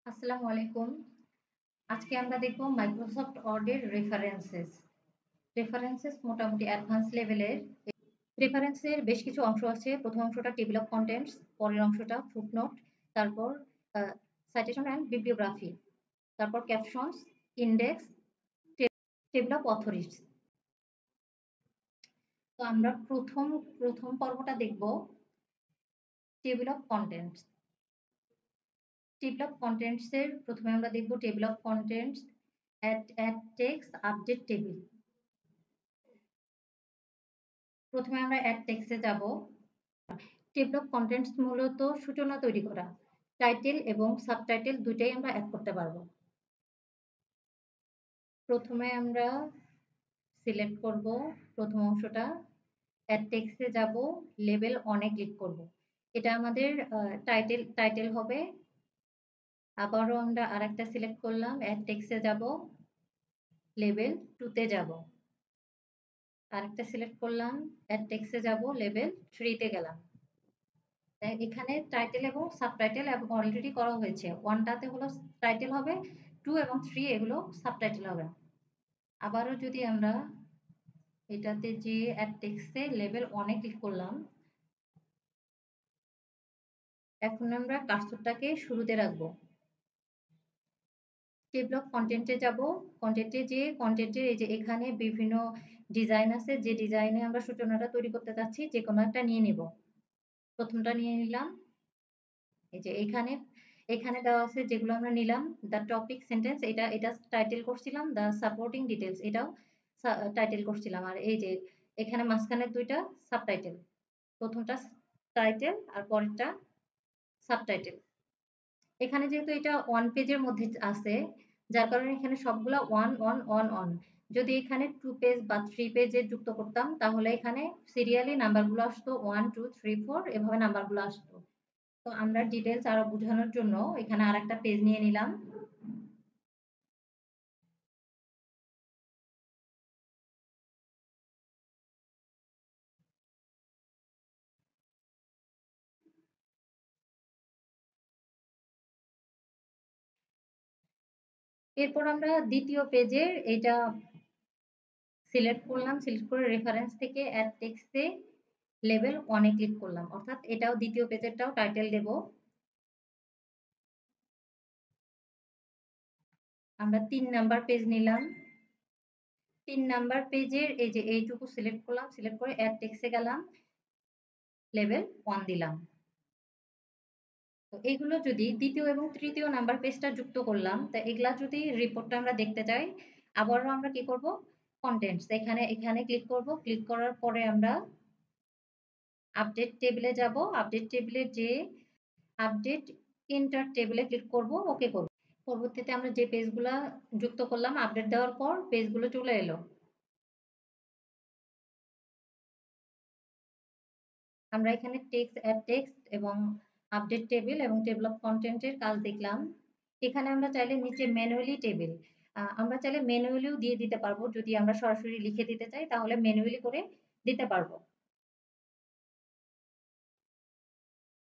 আসসালামু আলাইকুম। আজকে আমরা দেখব মাইক্রোসফট ওয়ার্ডের রেফারেন্সেস মোটামুটি অ্যাডভান্স লেভেলের। রেফারেন্সের বেশ কিছু অংশ আছে। প্রথম অংশটা টেবিল অফ কন্টেন্টস, পরের অংশটা ফুটনোট, তারপর সাইটেশন অ্যান্ড বিবলিওগ্রাফি, তারপর captions, index, table of authorities. তো আমরা প্রথম পর্বটা দেখব table of contents. Table of contents এর প্রথমে আমরা দেখব table of contents, add text, update table. প্রথমে আমরা অ্যাড টেক্সটে যাব। টেবিল অফ কন্টেন্টস মূলত সূচনা তৈরি করা, টাইটেল এবং সাবটাইটেল দুইটাই আমরা অ্যাড করতে পারবো। প্রথমে আমরা সিলেক্ট করব প্রথম অংশটা, অ্যাড টেক্সটে যাব, লেবেল অনে ক্লিক করব। এটা আমাদের টাইটেল হবে। আবারও আমরা আরেকটা সিলেক্ট করলাম, অ্যাড টেক্সটে যাব, লেবেল 2 তে যাব। আরেকটা সিলেক্ট করলাম, অ্যাড টেক্সটে যাব, লেবেল 3 তে গেলাম। এখানে টাইটেল এবং সাবটাইটেল অলরেডি করা হয়েছে। 1টাতে হলো টাইটেল হবে, 2 এবং 3 এগুলো সাবটাইটেল হবে। আবারও যদি আমরা এটাতে যে অ্যাড টেক্সটে লেবেল অনে ক্লিক করলাম, এখন আমরা কার্সরটাকে শুরুতে রাখবো। টেবিল অফ কন্টেন্টে যাব, কন্টেন্টের এই যে এখানে বিভিন্ন ডিজাইন আছে, যে ডিজাইনে আমরা সূচনাটা তৈরি করতে চাচ্ছি যে কোনো একটা নিয়ে নিব। প্রথমটা নিয়ে নিলাম। এই যে এখানে দেওয়া আছে যেগুলো আমরা নিলাম, দ্য টপিক সেন্টেন্স, এটা টাইটেল করছিলাম, দ্য সাপোর্টিং ডিটেলস এটাও টাইটেল করছিলাম। আর এই যে এখানে মাঝখানের দুইটা সাবটাইটেল, প্রথমটা টাইটেল আর পরেরটা সাবটাইটেল। এখানে যেহেতু এটা ওয়ান পেজের মধ্যে আছে, যার কারণে এখানে সবগুলা ওয়ান ওয়ান ওয়ান ওয়ান। যদি এখানে 2 পেজ বা 3 পেজে যুক্ত করতাম তাহলে এখানে সিরিয়ালি নাম্বারগুলো আসতো 1 2 3 4 এভাবে নাম্বারগুলো আসতো। তো আমরা ডিটেলস আরো বোঝানোর জন্য এখানে আরেকটা পেজ নিয়ে নিলাম। এরপর আমরা দ্বিতীয় পেজের এটা সিলেক্ট করলাম, সিলেক্ট করে রেফারেন্স থেকে অ্যাড টেক্সটে লেবেল 1 এ ক্লিক করলাম, অর্থাৎ এটাও দ্বিতীয় পেজেরটাও টাইটেল দেব। আমরা 3 নাম্বার পেজ নিলাম। 3 নাম্বার পেজের এই যে এইটুকু সিলেক্ট করলাম, সিলেক্ট করে অ্যাড টেক্সটে গেলাম, লেবেল 1 দিলাম। তো এগুলো যদি দ্বিতীয় এবং তৃতীয় নাম্বার পেজটা যুক্ত করলাম, তা এগুলা যদি রিপোর্টটা আমরা দেখতে চাই, আবারও আমরা কি করব, কন্টেন্টস এখানে ক্লিক করব। ক্লিক করার পরে আমরা আপডেট টেবিলে যাব। আপডেট টেবিলে যে আপডেট ইন্টার টেবিলে ক্লিক করব, ওকে করব। পরবর্তীতে আমরা যে পেজগুলা যুক্ত করলাম আপডেট দেওয়ার পর পেজগুলো চলে এলো। আমরা এখানে টেক্সট, অ্যাড টেক্সট এবং আপডেট টেবিল এবং টেবিল অফ কন্টেন্টের কাজ দেখলাম। এখানে আমরা চাইলে নিচে ম্যানুয়ালি টেবিল, আমরা চাইলে ম্যানুয়ালিও দিয়ে দিতে পারবো। যদি আমরা সরাসরি লিখে দিতে চাই তাহলে ম্যানুয়ালি করে দিতে পারবো।